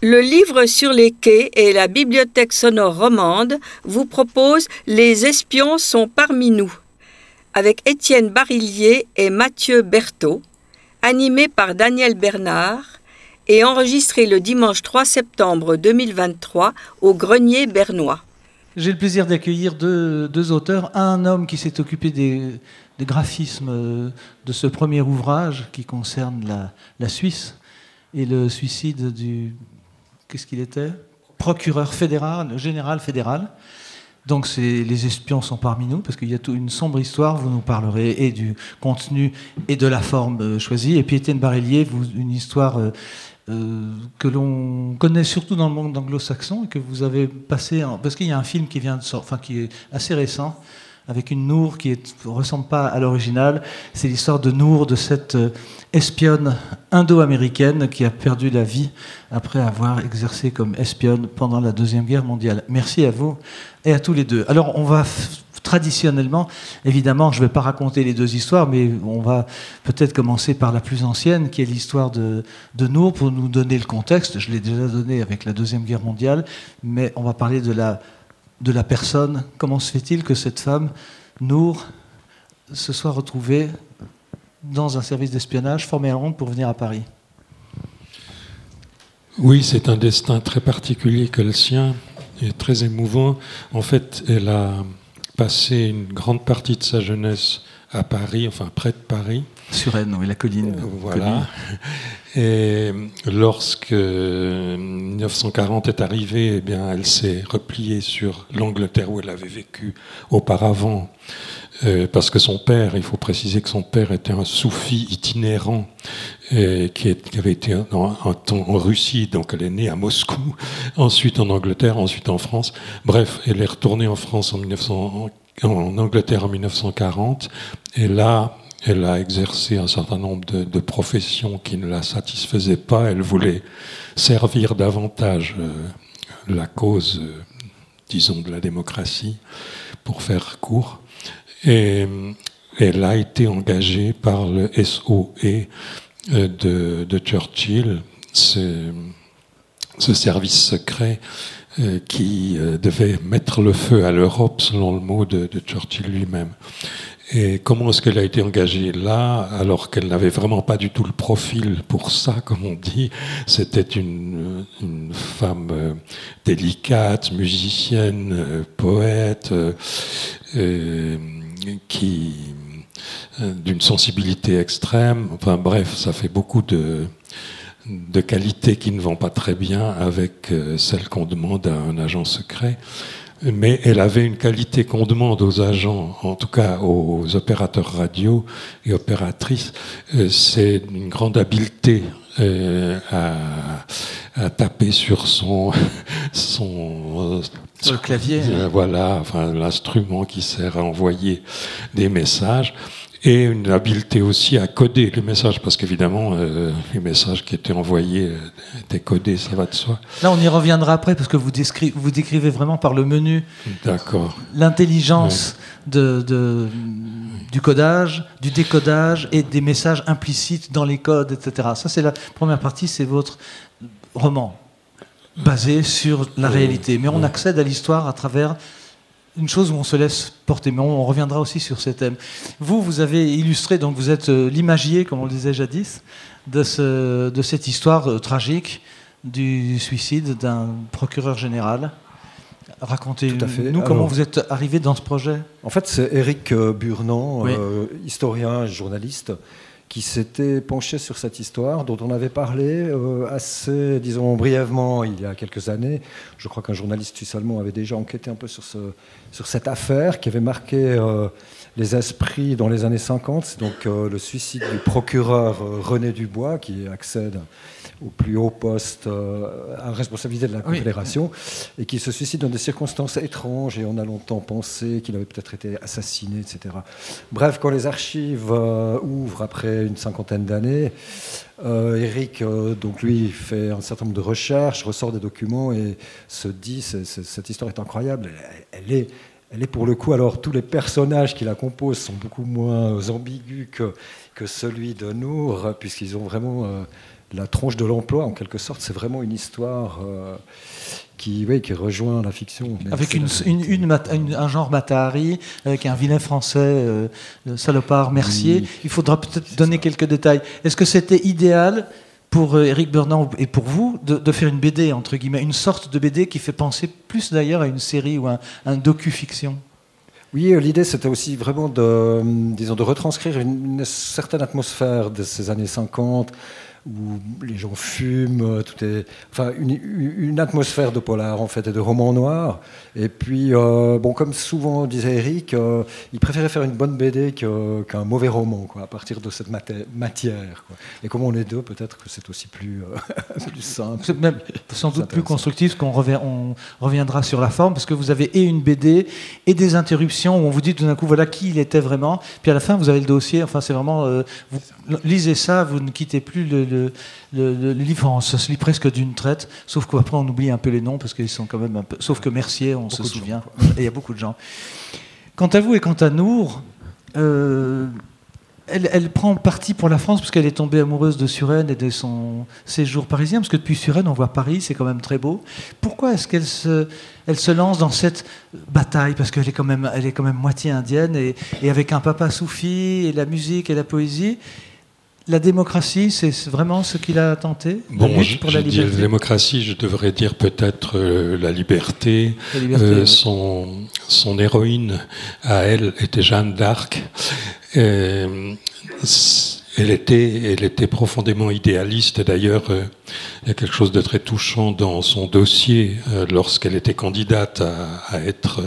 Le livre sur les quais et la bibliothèque sonore romande vous proposent Les espions sont parmi nous, avec Étienne Barillier et Mathieu Berthaud, animé par Daniel Bernard et enregistré le dimanche 3 septembre 2023 au Grenier Bernois. J'ai le plaisir d'accueillir deux auteurs. Un homme qui s'est occupé des graphismes de ce premier ouvrage qui concerne la Suisse et le suicide du... Qu'est-ce qu'il était ? Procureur fédéral, général fédéral. Donc les espions sont parmi nous, parce qu'il y a une sombre histoire, vous nous parlerez et du contenu et de la forme choisie. Et puis Étienne Barillier, une histoire que l'on connaît surtout dans le monde anglo-saxon et que vous avez passé... Parce qu'il y a un film qui vient de sortir, enfin qui est assez récent, avec une Nour qui ne ressemble pas à l'original. C'est l'histoire de Nour, de cette espionne indo-américaine qui a perdu la vie après avoir exercé comme espionne pendant la Deuxième Guerre mondiale. Merci à vous et à tous les deux. Alors, on va traditionnellement, évidemment, je ne vais pas raconter les deux histoires, mais on va peut-être commencer par la plus ancienne, qui est l'histoire de Nour, pour nous donner le contexte. Je l'ai déjà donné avec la Deuxième Guerre mondiale, mais on va parler de la personne. Comment se fait-il que cette femme, Nour, se soit retrouvée dans un service d'espionnage, formée à Londres pour venir à Paris? Oui, c'est un destin très particulier que le sien, et très émouvant. En fait, elle a passé une grande partie de sa jeunesse à Paris, enfin près de Paris. Suresnes, oui, la colline. Voilà. Et lorsque 1940 est arrivé, eh bien, elle s'est repliée sur l'Angleterre où elle avait vécu auparavant. Parce que son père, il faut préciser que son père était un soufi itinérant qui avait été un temps en Russie, donc elle est née à Moscou, ensuite en Angleterre, ensuite en France. Bref, elle est retournée en France en Angleterre en 1940, et là, elle a exercé un certain nombre de professions qui ne la satisfaisaient pas. Elle voulait servir davantage la cause, disons, de la démocratie, pour faire court. Et elle a été engagée par le SOE de Churchill, ce service secret qui devait mettre le feu à l'Europe, selon le mot de Churchill lui-même. Et comment est-ce qu'elle a été engagée là, alors qu'elle n'avait vraiment pas du tout le profil pour ça, comme on dit? C'était une femme délicate, musicienne, poète, qui d'une sensibilité extrême. Enfin bref, ça fait beaucoup de qualités qui ne vont pas très bien avec celles qu'on demande à un agent secret. Mais elle avait une qualité qu'on demande aux agents, en tout cas aux opérateurs radio et opératrices, c'est une grande habileté à taper sur son le clavier. Voilà, enfin l'instrument qui sert à envoyer des messages. Et une habileté aussi à coder les messages, parce qu'évidemment, les messages qui étaient envoyés étaient codés, ça va de soi. Là, on y reviendra après, parce que vous décrivez vraiment par le menu l'intelligence du codage, du décodage et des messages implicites dans les codes, etc. Ça, c'est la première partie, c'est votre roman, basé sur la réalité. Mais on accède à l'histoire à travers une chose où on se laisse porter, mais on reviendra aussi sur ces thèmes. Vous avez illustré, donc vous êtes l'imagier, comme on le disait jadis, de cette histoire tragique du suicide d'un procureur général. Racontez-nous comment vous êtes arrivé dans ce projet. En fait, c'est Éric Burnand, historien et journaliste, qui s'était penché sur cette histoire, dont on avait parlé assez, disons, brièvement il y a quelques années. Je crois qu'un journaliste suisse-allemand avait déjà enquêté un peu sur cette affaire qui avait marqué les esprits dans les années 50. C'est donc le suicide du procureur René Dubois, qui accède au plus haut poste à responsabilité de la Confédération, et qui se suicide dans des circonstances étranges, et on a longtemps pensé qu'il avait peut-être été assassiné, etc. Bref, quand les archives ouvrent après une cinquantaine d'années, Éric, donc lui, fait un certain nombre de recherches, ressort des documents et se dit cette histoire est incroyable, elle est pour le coup, alors tous les personnages qui la composent sont beaucoup moins ambigus que celui de Nour, puisqu'ils ont vraiment la tronche de l'emploi, en quelque sorte. C'est vraiment une histoire qui rejoint la fiction. Avec un genre Matahari, avec un vilain français, salopard, Mercier. Il faudra peut-être donner quelques détails. Est-ce que c'était idéal pour Éric Burnand et pour vous de faire une BD, entre guillemets, une sorte de BD qui fait penser plus d'ailleurs à une série ou un docu-fiction? Oui, l'idée c'était aussi vraiment de retranscrire une certaine atmosphère de ces années 50 où les gens fument, une atmosphère de polar en fait et de roman noir. Et puis, comme souvent disait Eric, il préférait faire une bonne BD qu'un mauvais roman, quoi, à partir de cette matière, quoi. Et comme on est deux, peut-être que c'est aussi plus simple. C'est même sans doute plus constructif, qu'on reviendra sur la forme, parce que vous avez et une BD et des interruptions où on vous dit tout d'un coup voilà qui il était vraiment. Puis à la fin, vous avez le dossier. Enfin, c'est vraiment vous lisez ça, vous ne quittez plus le livre, ça se lit presque d'une traite, sauf qu'après on oublie un peu les noms parce qu'ils sont quand même un peu. Sauf que Mercier, on se souvient, et il y a beaucoup de gens. Quant à vous et quant à Nour, elle prend parti pour la France parce qu'elle est tombée amoureuse de Suresnes et de son séjour parisien, parce que depuis Suresnes on voit Paris, c'est quand même très beau. Pourquoi est-ce qu'elle se lance dans cette bataille? Parce qu'elle est quand même moitié indienne et avec un papa soufi et la musique et la poésie. La démocratie, c'est vraiment ce qu'il a tenté? Pour la liberté. La démocratie, je devrais dire peut-être la liberté. Oui. Son héroïne, à elle, était Jeanne d'Arc. Elle était profondément idéaliste. Et d'ailleurs, il y a quelque chose de très touchant dans son dossier lorsqu'elle était candidate à être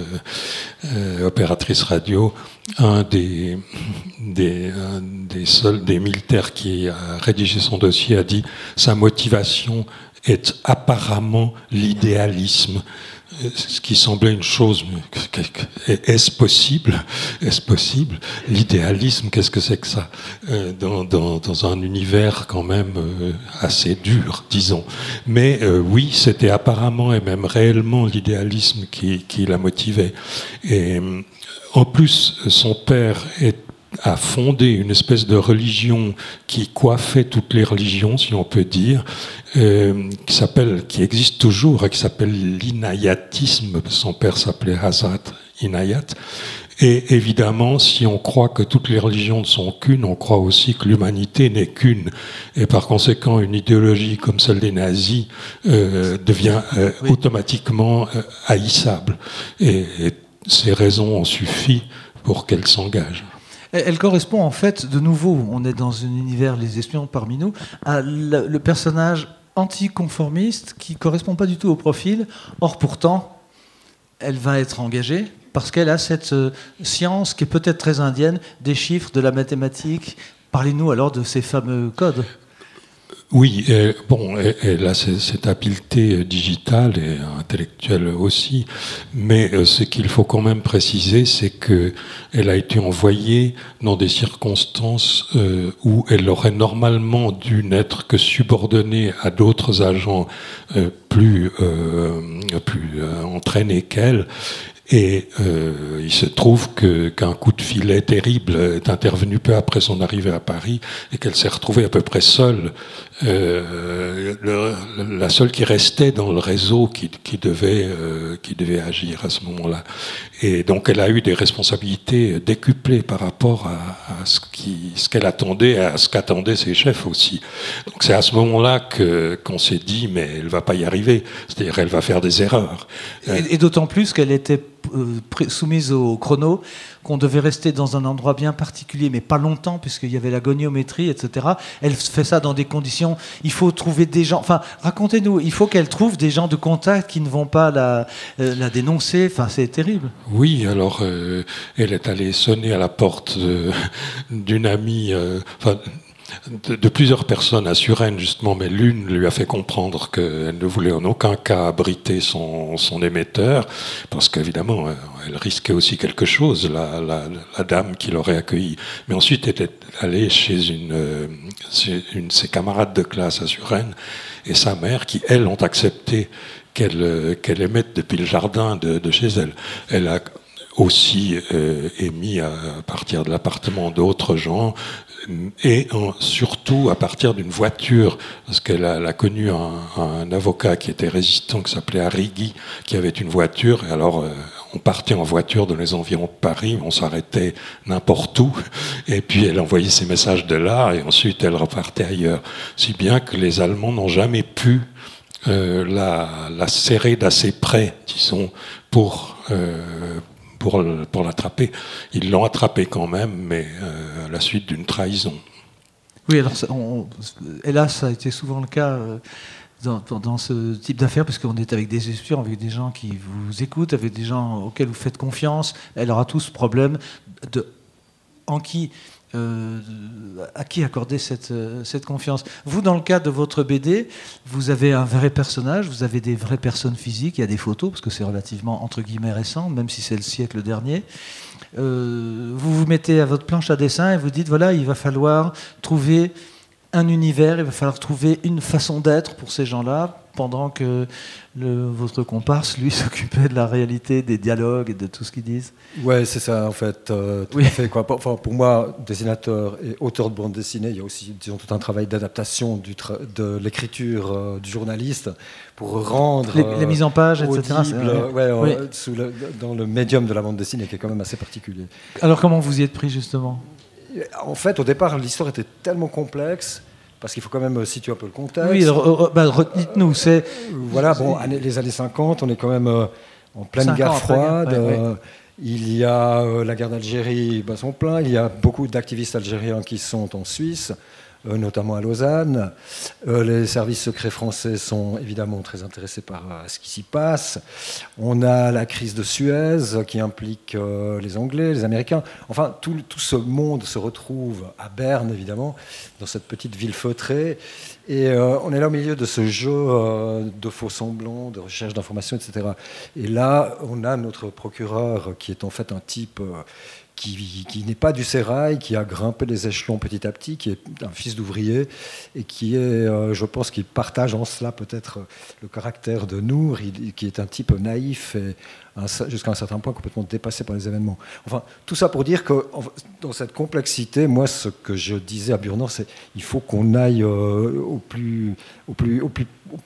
opératrice radio. Un des militaires qui a rédigé son dossier a dit « Sa motivation est apparemment l'idéalisme ». Ce qui semblait une chose, est-ce possible? Est-ce possible? L'idéalisme, qu'est-ce que c'est que ça? Dans un univers quand même assez dur, disons. Mais oui, c'était apparemment et même réellement l'idéalisme qui la motivait. Et en plus, son père a fondé une espèce de religion qui coiffait toutes les religions, si on peut dire, qui existe toujours et qui s'appelle l'inayatisme. Son père s'appelait Hazrat Inayat. Et évidemment, si on croit que toutes les religions ne sont qu'une, on croit aussi que l'humanité n'est qu'une. Et par conséquent, une idéologie comme celle des nazis devient automatiquement haïssable. Et ces raisons ont suffi pour qu'elle s'engage. Elle correspond en fait, de nouveau, on est dans un univers, les espions parmi nous, à le personnage anticonformiste qui ne correspond pas du tout au profil. Or pourtant, elle va être engagée parce qu'elle a cette science qui est peut-être très indienne, des chiffres, de la mathématique. Parlez-nous alors de ces fameux codes. Oui, elle a cette habileté digitale et intellectuelle aussi, mais ce qu'il faut quand même préciser, c'est qu'elle a été envoyée dans des circonstances où elle aurait normalement dû n'être que subordonnée à d'autres agents plus entraînés qu'elle. Et il se trouve qu'un coup de filet terrible est intervenu peu après son arrivée à Paris et qu'elle s'est retrouvée à peu près seule, la seule qui restait dans le réseau qui devait agir à ce moment-là. Et donc elle a eu des responsabilités décuplées par rapport à ce qu'elle attendait, à ce qu'attendaient ses chefs aussi. Donc c'est à ce moment-là qu'on s'est dit mais elle va pas y arriver, c'est-à-dire elle va faire des erreurs. Et d'autant plus qu'elle était soumise au chrono, qu'on devait rester dans un endroit bien particulier, mais pas longtemps, puisqu'il y avait la goniométrie, etc. Elle fait ça dans des conditions... Il faut trouver des gens... Enfin, racontez-nous, il faut qu'elle trouve des gens de contact qui ne vont pas la dénoncer. Enfin, c'est terrible. Oui, alors, elle est allée sonner à la porte d'une amie... de plusieurs personnes à Suresnes, justement, mais l'une lui a fait comprendre qu'elle ne voulait en aucun cas abriter son émetteur, parce qu'évidemment, elle risquait aussi quelque chose, la dame qui l'aurait accueillie. Mais ensuite, elle est allée chez une de ses camarades de classe à Suresnes, et sa mère, qui, elles, ont accepté qu'elle émette depuis le jardin de chez elle. Elle a aussi émis à partir de l'appartement d'autres gens. et surtout à partir d'une voiture, parce qu'elle a connu un avocat qui était résistant, qui s'appelait Arrighi, qui avait une voiture, et alors on partait en voiture dans les environs de Paris, on s'arrêtait n'importe où, et puis elle envoyait ses messages de là, et ensuite elle repartait ailleurs. Si bien que les Allemands n'ont jamais pu la serrer d'assez près, disons, pour l'attraper. Ils l'ont attrapé quand même, mais à la suite d'une trahison. Oui, alors hélas, ça a été souvent le cas dans ce type d'affaires, parce qu'on est avec des espions, avec des gens qui vous écoutent, avec des gens auxquels vous faites confiance. Elle aura tout ce problème à qui accorder cette confiance. Vous, dans le cadre de votre BD, vous avez un vrai personnage, vous avez des vraies personnes physiques, il y a des photos, parce que c'est relativement, entre guillemets, récent, même si c'est le siècle dernier. Vous vous mettez à votre planche à dessin et vous dites, voilà, il va falloir trouver un univers, il va falloir trouver une façon d'être pour ces gens-là, pendant que votre comparse, lui, s'occupait de la réalité, des dialogues et de tout ce qu'ils disent. Ouais, c'est ça, en fait. Tout à fait, quoi. Enfin, pour moi, dessinateur et auteur de bande dessinée, il y a aussi, disons, tout un travail d'adaptation de l'écriture du journaliste pour rendre les mises en page, etc. Dans le médium de la bande dessinée, qui est quand même assez particulier. Alors, comment vous y êtes pris, justement ? En fait, au départ, l'histoire était tellement complexe, parce qu'il faut quand même situer un peu le contexte. Oui, dites-nous. Voilà, bon, les années 50, on est quand même en pleine guerre froide. Il y a la guerre d'Algérie, son plein. Il y a beaucoup d'activistes algériens qui sont en Suisse, notamment à Lausanne. Les services secrets français sont évidemment très intéressés par ce qui s'y passe. On a la crise de Suez qui implique les Anglais, les Américains. Enfin, tout ce monde se retrouve à Berne, évidemment, dans cette petite ville feutrée. Et on est là au milieu de ce jeu de faux semblants, de recherche d'informations, etc. Et là, on a notre procureur qui est en fait un type qui n'est pas du sérail, qui a grimpé les échelons petit à petit, qui est un fils d'ouvrier et qui est, je pense, qu'il partage en cela peut-être le caractère de Nour, qui est un type naïf et jusqu'à un certain point complètement dépassé par les événements. Enfin, tout ça pour dire que dans cette complexité, moi, ce que je disais à Burnand, c'est qu'il faut qu'on aille au plus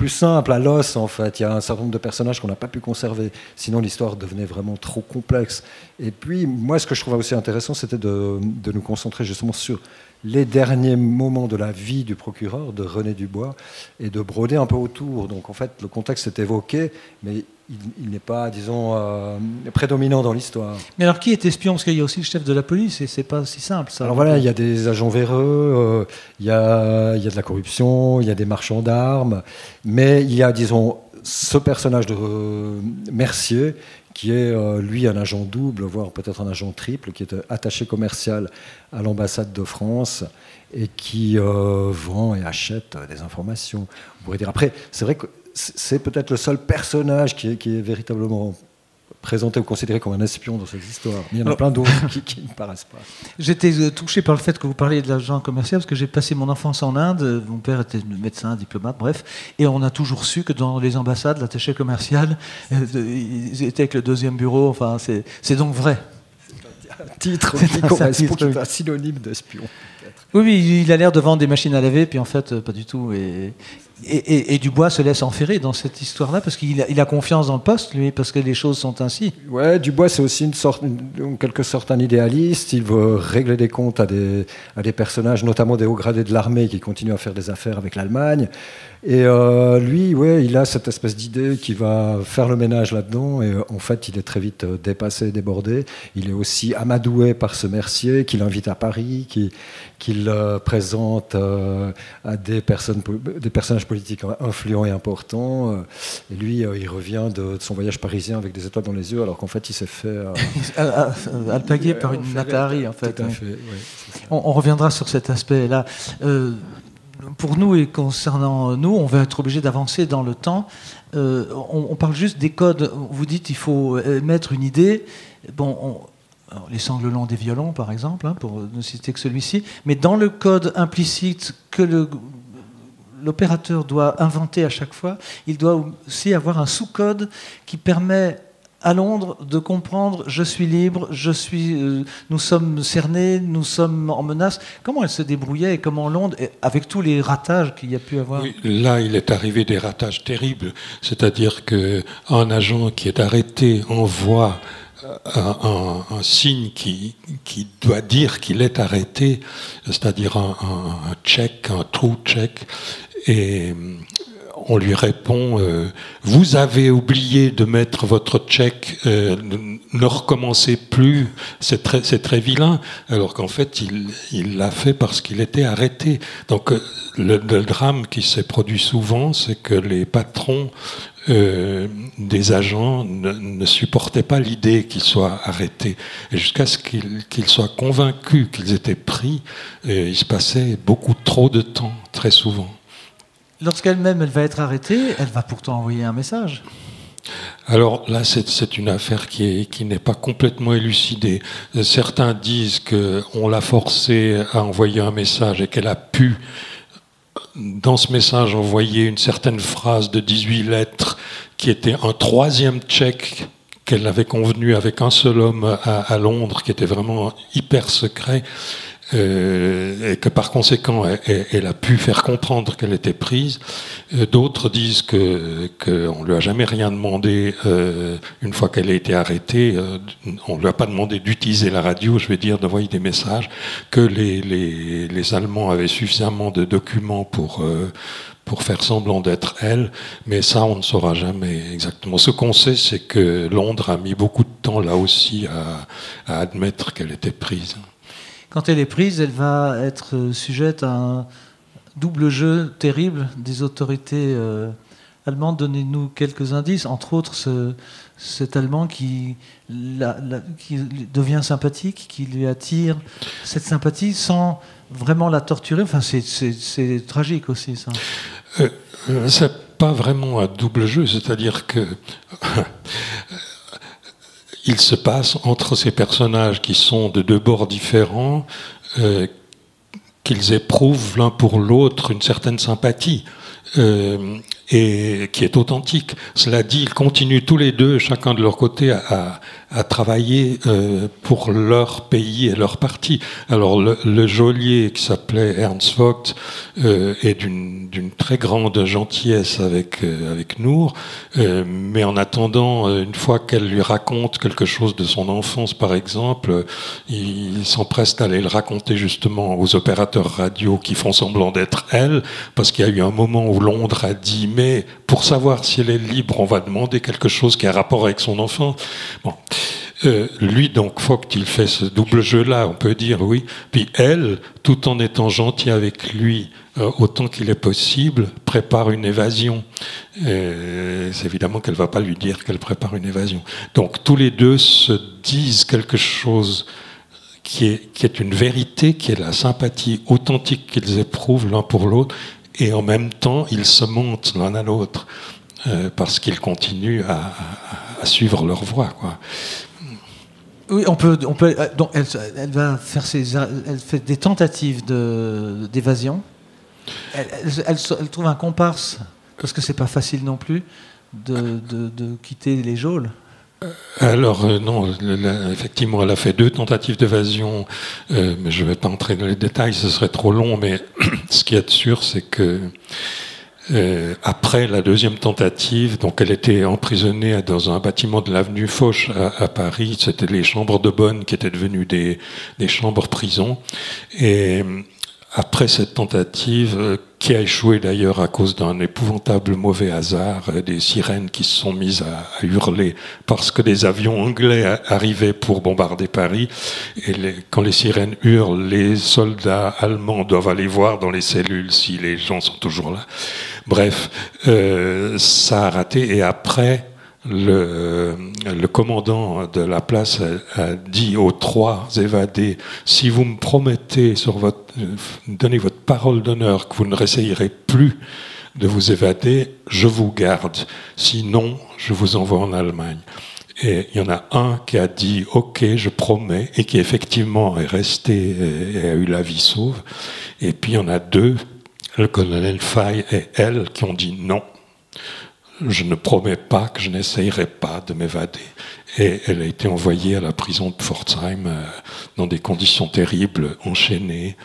simple, à l'os, en fait. Il y a un certain nombre de personnages qu'on n'a pas pu conserver, sinon l'histoire devenait vraiment trop complexe. Et puis, moi, ce que je trouvais aussi intéressant, c'était de nous concentrer justement sur les derniers moments de la vie du procureur, de René Dubois, et de broder un peu autour. Donc, en fait, le contexte est évoqué, mais il n'est pas, disons, prédominant dans l'histoire. Mais alors, qui est espion ? Parce qu'il y a aussi le chef de la police, et c'est pas si simple, ça. Alors voilà, il y a des agents véreux, il y a de la corruption, il y a des marchands d'armes, mais il y a, disons, ce personnage de Mercier, qui est, lui, un agent double, voire peut-être un agent triple, qui est attaché commercial à l'ambassade de France et qui vend et achète des informations. On pourrait dire. Après, c'est vrai que c'est peut-être le seul personnage qui est véritablement présenté ou considéré comme un espion dans cette histoire. Mais il y en a plein d'autres qui ne paraissent pas. J'étais touché par le fait que vous parliez de l'agent commercial, parce que j'ai passé mon enfance en Inde. Mon père était médecin, diplomate, bref. Et on a toujours su que dans les ambassades, l'attaché commercial, ils étaient avec le deuxième bureau. Enfin, c'est donc vrai. C'est un titre qui correspond, qui est un synonyme d'espion. Oui, il a l'air de vendre des machines à laver, puis en fait, pas du tout. Et Dubois se laisse enferrer dans cette histoire-là, parce qu'il a confiance dans le poste, lui, parce que les choses sont ainsi. Ouais, Dubois, c'est aussi en quelque sorte un idéaliste. Il veut régler des comptes à des personnages, notamment des hauts gradés de l'armée, qui continuent à faire des affaires avec l'Allemagne. Et lui, ouais, il a cette espèce d'idée qui va faire le ménage là-dedans. Et en fait, il est très vite dépassé, débordé. Il est aussi amadoué par ce Mercier, qui l'invite à Paris, qu'il présente à des personnages politiques influents et importants. Et lui, il revient de son voyage parisien avec des étoiles dans les yeux, alors qu'en fait, il s'est fait alpaguer par une Nathalie, en fait. Tout à fait, oui. On reviendra sur cet aspect-là. Pour nous et concernant nous, on va être obligé d'avancer dans le temps. On parle juste des codes. Vous dites qu'il faut mettre une idée. Bon, alors, les sanglots des violons, par exemple, pour ne citer que celui-ci. Mais dans le code implicite que l'opérateur doit inventer à chaque fois, il doit aussi avoir un sous-code qui permet à Londres de comprendre je suis libre, nous sommes cernés, nous sommes en menace. Comment elle se débrouillait et comment Londres, avec tous les ratages qu'il y a pu avoir? Oui, là, il est arrivé des ratages terribles. C'est-à-dire qu'un agent qui est arrêté envoie un signe qui doit dire qu'il est arrêté, c'est-à-dire un check, un true check, et on lui répond vous avez oublié de mettre votre check, ne recommencez plus, c'est très vilain, alors qu'en fait il l'a fait parce qu'il était arrêté. Donc le drame qui s'est produit souvent, c'est que les patrons des agents ne supportaient pas l'idée qu'ils soient arrêtés. Et jusqu'à ce qu'ils soient convaincus qu'ils étaient pris, il se passait beaucoup trop de temps, très souvent. Lorsqu'elle-même, elle va être arrêtée, elle va pourtant envoyer un message. Alors là, c'est une affaire qui n'est pas complètement élucidée. Certains disent qu'on l'a forcée à envoyer un message et qu'elle a pu, dans ce message, envoyer une certaine phrase de 18 lettres qui était un troisième check qu'elle avait convenu avec un seul homme à Londres, qui était vraiment hyper secret. Et que par conséquent elle a pu faire comprendre qu'elle était prise. D'autres disent qu'on ne lui a jamais rien demandé une fois qu'elle a été arrêtée. On ne lui a pas demandé d'utiliser la radio, je vais dire, d'envoyer des messages, que les Allemands avaient suffisamment de documents pour faire semblant d'être elle, mais ça on ne saura jamais exactement. Ce qu'on sait, c'est que Londres a mis beaucoup de temps là aussi à admettre qu'elle était prise. Quand elle est prise, elle va être sujette à un double jeu terrible des autorités allemandes. Donnez-nous quelques indices, entre autres cet Allemand qui devient sympathique, qui lui attire cette sympathie sans vraiment la torturer. Enfin, c'est tragique aussi, ça. C'est pas vraiment un double jeu, c'est-à-dire que il se passe entre ces personnages qui sont de deux bords différents, qu'ils éprouvent l'un pour l'autre une certaine sympathie, et qui est authentique. Cela dit, ils continuent tous les deux, chacun de leur côté, à travailler pour leur pays et leur parti. Alors le geôlier qui s'appelait Ernst Vogt est d'une très grande gentillesse avec Nour, mais en attendant, une fois qu'elle lui raconte quelque chose de son enfance par exemple, il s'empresse d'aller le raconter justement aux opérateurs radio qui font semblant d'être elle, parce qu'il y a eu un moment où Londres a dit mais pour savoir si elle est libre, on va demander quelque chose qui a rapport avec son enfant. Bon. Lui, donc, Vogt, il fait ce double jeu-là, on peut dire, oui. Puis elle, tout en étant gentille avec lui, autant qu'il est possible, prépare une évasion. C'est évidemment qu'elle ne va pas lui dire qu'elle prépare une évasion. Donc, tous les deux se disent quelque chose qui est une vérité, qui est la sympathie authentique qu'ils éprouvent l'un pour l'autre, et en même temps, ils se montent l'un à l'autre, parce qu'ils continuent à suivre leur voie, quoi. Oui, on peut. Donc, elle va faire elle fait des tentatives d'évasion. Elle trouve un comparse parce que c'est pas facile non plus de quitter les geôles. Alors non, effectivement, elle a fait 2 tentatives d'évasion, mais je ne vais pas entrer dans les détails, ce serait trop long. Mais ce qui est sûr, c'est que après la 2e tentative, donc elle était emprisonnée dans un bâtiment de l'avenue Foch à Paris. C'était les chambres de bonne qui étaient devenues des chambres prison. Et après cette tentative, qui a échoué d'ailleurs à cause d'un épouvantable mauvais hasard, des sirènes qui se sont mises à hurler parce que des avions anglais arrivaient pour bombarder Paris. Et quand les sirènes hurlent, les soldats allemands doivent aller voir dans les cellules si les gens sont toujours là. Bref, ça a raté. Et après, le commandant de la place a dit aux 3 évadés: si vous me promettez donnez votre parole d'honneur que vous ne réessayerez plus de vous évader, je vous garde. Sinon, je vous envoie en Allemagne. Et il y en a un qui a dit ok, je promets, et qui effectivement est resté et a eu la vie sauve. Et puis il y en a 2, le colonel Fay et elle, qui ont dit non. je ne promets pas que je n'essayerai pas de m'évader. Et elle a été envoyée à la prison de Pforzheim dans des conditions terribles, enchaînée.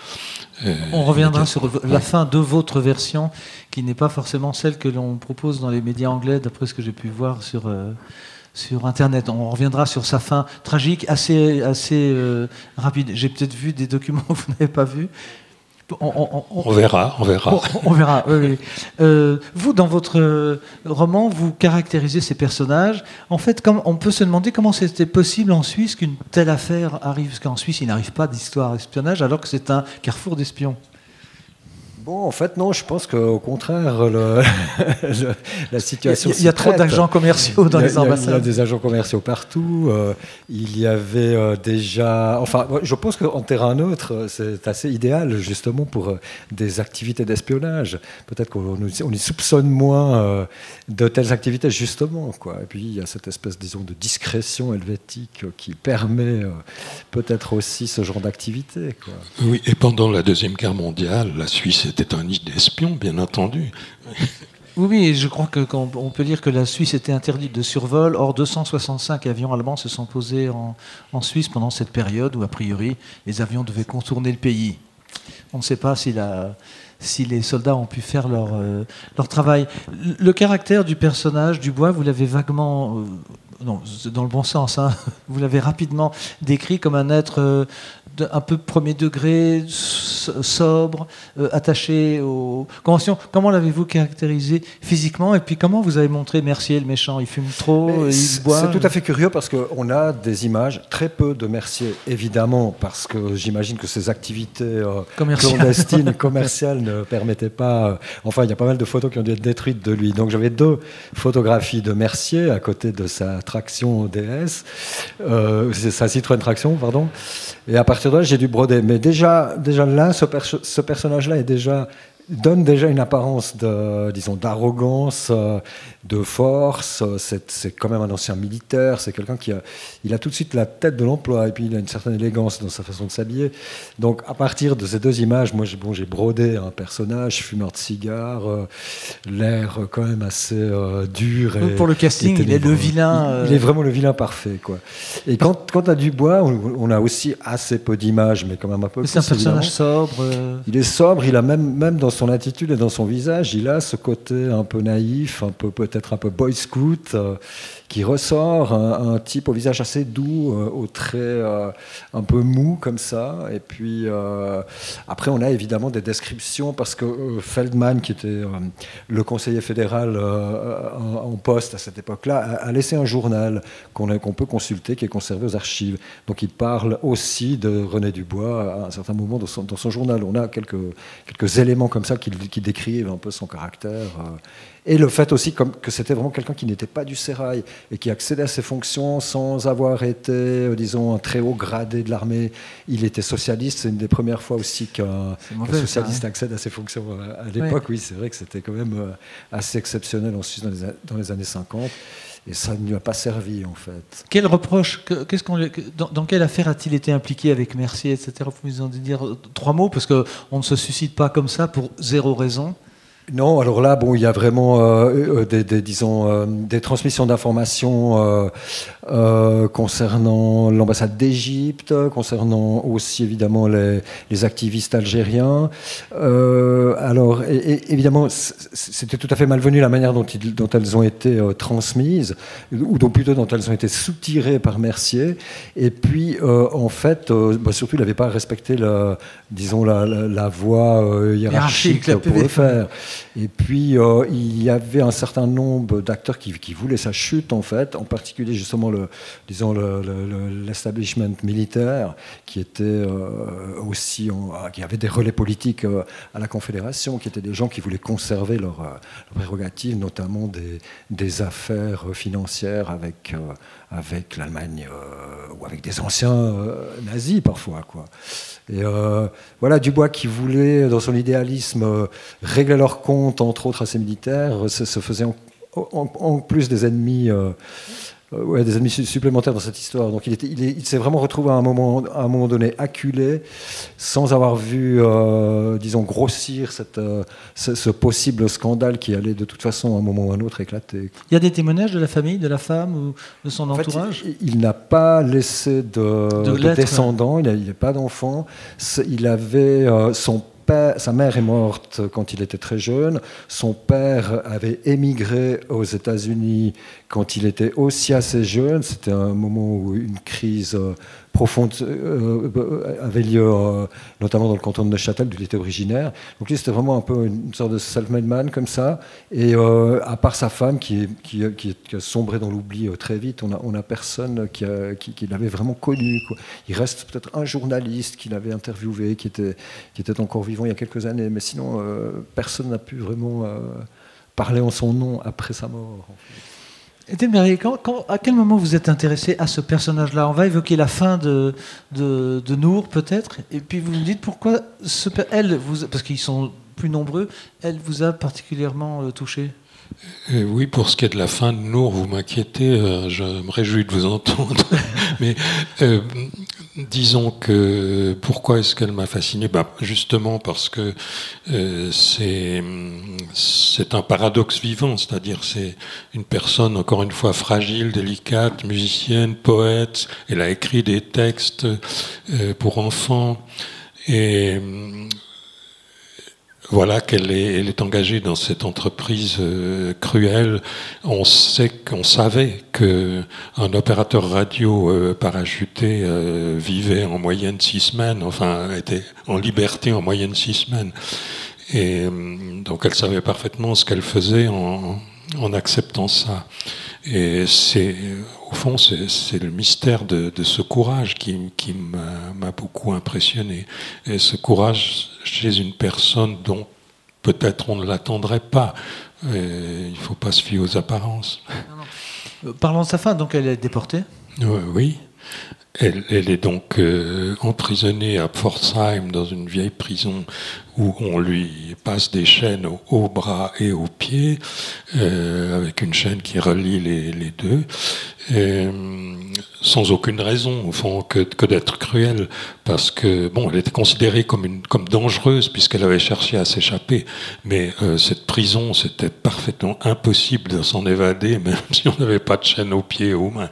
On reviendra sur la fin de votre version, qui n'est pas forcément celle que l'on propose dans les médias anglais, d'après ce que j'ai pu voir sur Internet. On reviendra sur sa fin tragique, assez rapide. J'ai peut-être vu des documents que vous n'avez pas vus. On verra. On verra, oui. Vous, dans votre roman, vous caractérisez ces personnages. En fait, on peut se demander comment c'était possible en Suisse qu'une telle affaire arrive. Parce qu'en Suisse, il n'arrive pas d'histoire d'espionnage, alors que c'est un carrefour d'espions. Bon, en fait, non, je pense qu'au contraire, la situation... Il y a trop d'agents commerciaux dans les ambassades. Il y a des agents commerciaux partout. Il y avait déjà... Enfin, je pense qu'en terrain neutre, c'est assez idéal, justement, pour des activités d'espionnage. Peut-être qu'on y soupçonne moins de telles activités, justement, quoi. Et puis, il y a cette espèce, disons, de discrétion helvétique qui permet peut-être aussi ce genre d'activité, quoi. Oui, et pendant la Deuxième Guerre mondiale, la Suisse était un nid d'espions, bien entendu. Oui, je crois qu'on peut dire que la Suisse était interdite de survol. Or, 265 avions allemands se sont posés en Suisse pendant cette période où, a priori, les avions devaient contourner le pays. On ne sait pas si les soldats ont pu faire leur travail. Le caractère du personnage Dubois, vous l'avez vaguement... non, dans le bon sens, hein, vous l'avez rapidement décrit comme un être un peu premier degré, sobre, attaché aux conventions. Comment l'avez-vous caractérisé physiquement? Et puis comment vous avez montré Mercier, le méchant? Il fume trop, il boit? C'est tout à fait curieux parce qu'on a des images, très peu de Mercier, évidemment, parce que j'imagine que ses activités clandestines, commerciales ne permettaient pas... enfin, il y a pas mal de photos qui ont dû être détruites de lui. Donc j'avais 2 photographies de Mercier à côté de sa traction DS, sa Citroën traction, pardon. Et à partir de là, j'ai dû broder. Mais déjà là, ce personnage-là donne déjà une apparence d'arrogance, de force. C'est quand même un ancien militaire. C'est quelqu'un il a tout de suite la tête de l'emploi et puis il a une certaine élégance dans sa façon de s'habiller. Donc à partir de ces 2 images, moi j'ai brodé un personnage fumeur de cigare, l'air quand même assez dur. Et pour le casting, il est le vilain. Il est vraiment le vilain parfait, quoi. Et quant à Dubois, on a aussi assez peu d'images, mais quand même un peu. C'est un personnage sobre. Il est sobre. Il a même dans son attitude et dans son visage, il a ce côté un peu naïf, peut-être un peu boy scout, qui ressort, un type au visage assez doux, aux traits un peu mous comme ça. Et puis après, on a évidemment des descriptions parce que Feldman, qui était le conseiller fédéral en poste à cette époque-là, a laissé un journal qu'on peut consulter, qui est conservé aux archives. Donc il parle aussi de René Dubois à un certain moment dans son journal. On a quelques éléments comme ça qui décrivent un peu son caractère. Et le fait aussi que c'était vraiment quelqu'un qui n'était pas du sérail et qui accédait à ses fonctions sans avoir été, disons, un très haut gradé de l'armée. Il était socialiste, c'est une des premières fois aussi qu'un socialiste accède à ses fonctions à l'époque. Oui, c'est vrai que c'était quand même assez exceptionnel en Suisse dans les années 50. Et ça ne lui a pas servi, en fait. Quel reproche, dans quelle affaire a-t-il été impliqué avec Mercier, etc. Vous pouvez nous en dire 3 mots, parce qu'on ne se suscite pas comme ça pour 0 raison. Non, alors là, bon, il y a vraiment des transmissions d'informations concernant l'ambassade d'Égypte, concernant aussi évidemment les activistes algériens. Alors, évidemment, c'était tout à fait malvenu la manière dont elles ont été transmises, ou plutôt dont elles ont été soutirées par Mercier. Et puis, en fait, surtout, il n'avait pas respecté la voie hiérarchique pour le faire. Et puis, il y avait un certain nombre d'acteurs qui voulaient sa chute, en fait, en particulier justement l'establishment militaire, qui était aussi, qui avait des relais politiques à la Confédération, qui étaient des gens qui voulaient conserver leurs prérogatives, notamment des affaires financières avec l'Allemagne ou avec des anciens nazis parfois, quoi. Et voilà, Dubois qui voulait, dans son idéalisme, régler leurs comptes, entre autres à ses militaires, se faisait en plus des ennemis des ennemis supplémentaires dans cette histoire. Donc il s'est vraiment retrouvé à un moment donné acculé, sans avoir vu, disons, grossir ce possible scandale qui allait de toute façon à un moment ou à un autre éclater. Il y a des témoignages de la famille, de la femme ou de son entourage ? Il n'a pas laissé de descendants, il n'avait pas d'enfants. Il avait sa mère est morte quand il était très jeune. Son père avait émigré aux États-Unis quand il était aussi assez jeune. C'était un moment où une crise profonde avait lieu, notamment dans le canton de Neuchâtel, d'où il était originaire. Donc lui, c'était vraiment un peu une sorte de self-made man comme ça. Et à part sa femme, qui a sombré dans l'oubli très vite, on a personne qui l'avait vraiment connu, quoi. Il reste peut-être un journaliste qu'il avait interviewé, qui était encore vivant il y a quelques années, mais sinon, personne n'a pu vraiment parler en son nom après sa mort. En fait. À quel moment vous êtes intéressé à ce personnage-là ? On va évoquer la fin de Nour, peut-être, et puis vous me dites pourquoi parce qu'ils sont plus nombreux, elle vous a particulièrement touché. Oui, pour ce qui est de la fin de Nour, vous m'inquiétez, je me réjouis de vous entendre. Mais disons que pourquoi est-ce qu'elle m'a fasciné ? Justement parce que c'est un paradoxe vivant, c'est-à-dire c'est une personne, encore une fois, fragile, délicate, musicienne, poète. Elle a écrit des textes pour enfants et voilà qu'elle est engagée dans cette entreprise cruelle. On savait qu'un opérateur radio parachuté vivait en moyenne 6 semaines, enfin était en liberté en moyenne 6 semaines. Et donc elle savait parfaitement ce qu'elle faisait en acceptant ça. Et au fond, c'est le mystère de ce courage qui m'a beaucoup impressionné. Et ce courage chez une personne dont peut-être on ne l'attendrait pas. Il ne faut pas se fier aux apparences. Parlons de sa fin, donc elle est déportée ? Oui. Elle est donc emprisonnée à Pforzheim dans une vieille prison où on lui passe des chaînes aux bras et aux pieds, avec une chaîne qui relie les deux, sans aucune raison au fond que d'être cruelle, parce que elle était considérée comme dangereuse puisqu'elle avait cherché à s'échapper, mais cette prison, c'était parfaitement impossible de s'en évader, même si on n'avait pas de chaîne aux pieds et aux mains.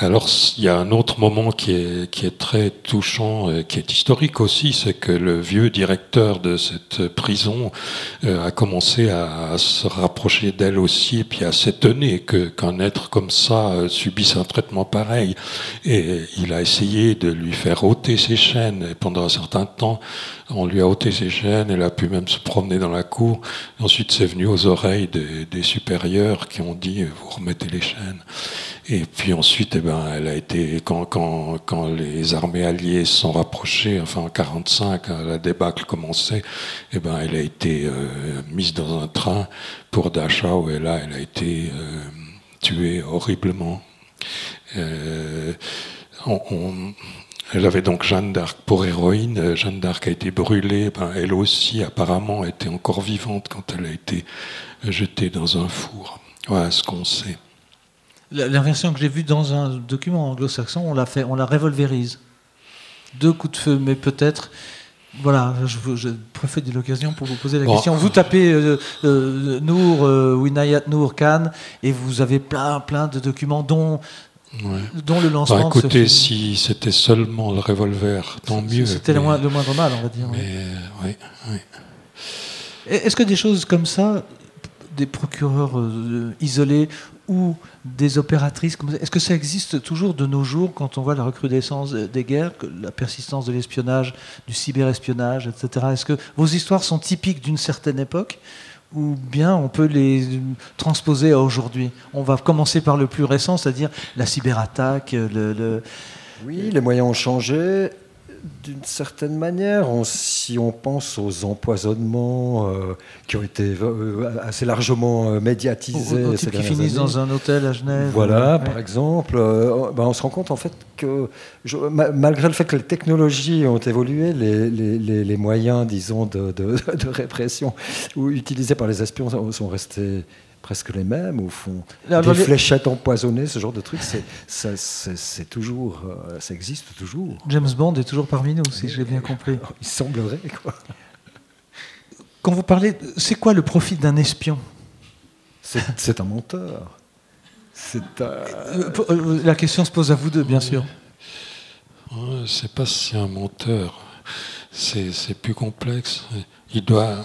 Alors il y a un autre moment qui est très touchant, qui est historique aussi, c'est que le vieux directeur de cette prison a commencé à se rapprocher d'elle aussi, et puis à s'étonner qu'un être comme ça subisse un traitement pareil. Et il a essayé de lui faire ôter ses chaînes, et pendant un certain temps, on lui a ôté ses chaînes, elle a pu même se promener dans la cour. Ensuite, c'est venu aux oreilles des supérieurs qui ont dit « vous remettez les chaînes ». Et puis ensuite, elle a été, quand les armées alliées se sont rapprochées, enfin en 1945, la débâcle commençait, elle a été mise dans un train pour Dachau, et là, elle a été tuée horriblement. Elle avait donc Jeanne d'Arc pour héroïne. Jeanne d'Arc a été brûlée. Elle aussi, apparemment, était encore vivante quand elle a été jetée dans un four. Voilà ce qu'on sait. La version que j'ai vue dans un document anglo-saxon, on la revolvérise. 2 coups de feu, mais peut-être... Voilà, je profite de l'occasion pour vous poser la question. Vous tapez Nour, Winayat Nour Khan, et vous avez plein de documents dont le lancement... écoutez, si c'était seulement le revolver, tant mieux. C'était le moindre mal, on va dire. Mais, oui. Est-ce que des choses comme ça, des procureurs isolés ou des opératrices, est-ce que ça existe toujours de nos jours quand on voit la recrudescence des guerres, la persistance de l'espionnage, du cyberespionnage, etc. Est-ce que vos histoires sont typiques d'une certaine époque ou bien on peut les transposer à aujourd'hui ? On va commencer par le plus récent, c'est-à-dire la cyberattaque. Oui, les moyens ont changé. D'une certaine manière, si on pense aux empoisonnements qui ont été assez largement médiatisés, ou qui finissent dans un hôtel à Genève. Voilà, par exemple, on se rend compte en fait que, malgré le fait que les technologies ont évolué, les moyens, disons, de répression utilisés par les espions sont restés presque les mêmes, au fond. Des fléchettes empoisonnées, ce genre de truc, c'est toujours, ça existe toujours. James Bond est toujours parmi nous, si j'ai bien compris. Il semblerait, quoi. Quand vous parlez, c'est quoi le profil d'un espion ? C'est un menteur. La question se pose à vous deux, bien sûr. Je ne sais pas si c'est un menteur. C'est plus complexe. Il doit.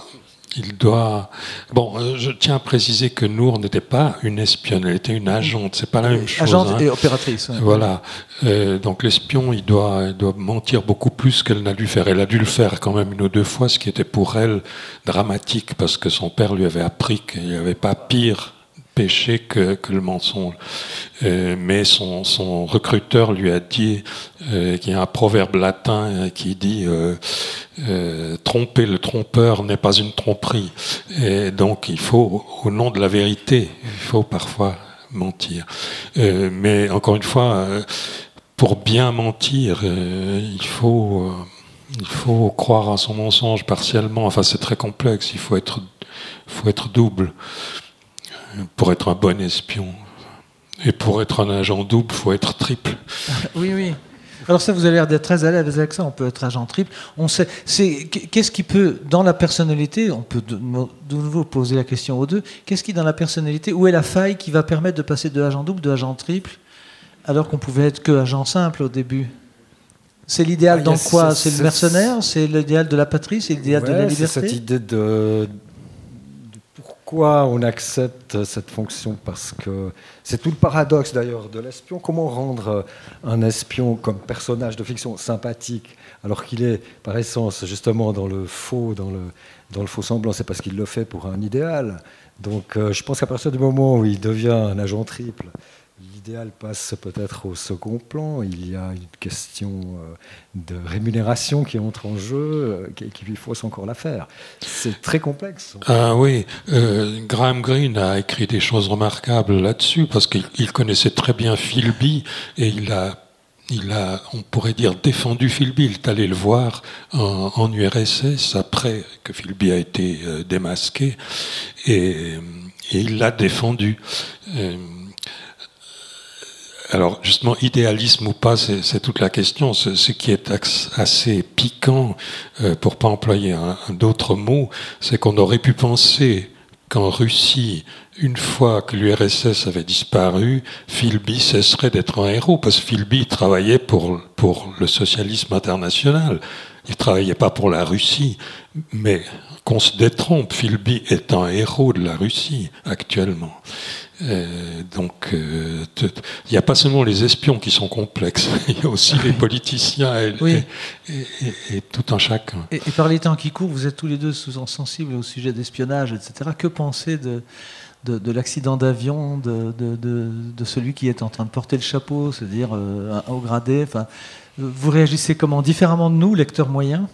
Bon, je tiens à préciser que Nour n'était pas une espionne, elle était une agente. C'est pas la même chose. Agente et opératrice. Ouais. Voilà. Donc l'espion, il doit mentir beaucoup plus qu'elle n'a dû faire. Elle a dû le faire quand même une ou deux fois, ce qui était pour elle dramatique, parce que son père lui avait appris qu'il n'y avait pas pire péché que le mensonge. Mais son recruteur lui a dit qu'il y a un proverbe latin qui dit tromper le trompeur n'est pas une tromperie. Et donc il faut, au nom de la vérité, il faut parfois mentir. Mais encore une fois, pour bien mentir, il faut croire à son mensonge partiellement. Enfin, c'est très complexe. Il faut être double pour être un bon espion. Et pour être un agent double, il faut être triple. Oui. Alors ça, vous avez l'air d'être très à l'aise avec ça. On peut être agent triple. On sait. Qu'est-ce qui peut, dans la personnalité, on peut de nouveau poser la question aux deux, qu'est-ce qui, dans la personnalité, où est la faille qui va permettre de passer de agent double, de agent triple, alors qu'on pouvait être que agent simple au début ? C'est l'idéal dans quoi ? C'est le mercenaire ? C'est l'idéal de la patrie ? C'est l'idéal de la liberté ? C'est cette idée de pourquoi on accepte cette fonction, parce que c'est tout le paradoxe d'ailleurs de l'espion. Comment rendre un espion comme personnage de fiction sympathique alors qu'il est par essence justement dans le faux, dans le faux semblant? C'est parce qu'il le fait pour un idéal. Donc je pense qu'à partir du moment où il devient un agent triple, l'idéal passe peut-être au second plan. Il y a une question de rémunération qui entre en jeu, qui lui fausse encore l'affaire. C'est très complexe. Ah oui, Graham Greene a écrit des choses remarquables là-dessus, parce qu'il connaissait très bien Philby, et il a, on pourrait dire, défendu Philby. Il est allé le voir en URSS après que Philby a été démasqué, et il l'a défendu. Alors justement, idéalisme ou pas, c'est toute la question. Ce qui est assez piquant, pour pas employer d'autres mots, c'est qu'on aurait pu penser qu'en Russie, une fois que l'URSS avait disparu, Philby cesserait d'être un héros, parce que Philby travaillait pour le socialisme international. Il travaillait pas pour la Russie, mais qu'on se détrompe, Philby est un héros de la Russie actuellement. Donc, il n'y a pas seulement les espions qui sont complexes, il y a aussi les politiciens et tout un chacun. Et par les temps qui courent, vous êtes tous les deux sensibles au sujet d'espionnage, etc. Que pensez de l'accident d'avion, de celui qui est en train de porter le chapeau, c'est-à-dire un haut gradé? Enfin, vous réagissez comment? Différemment de nous, lecteurs moyens?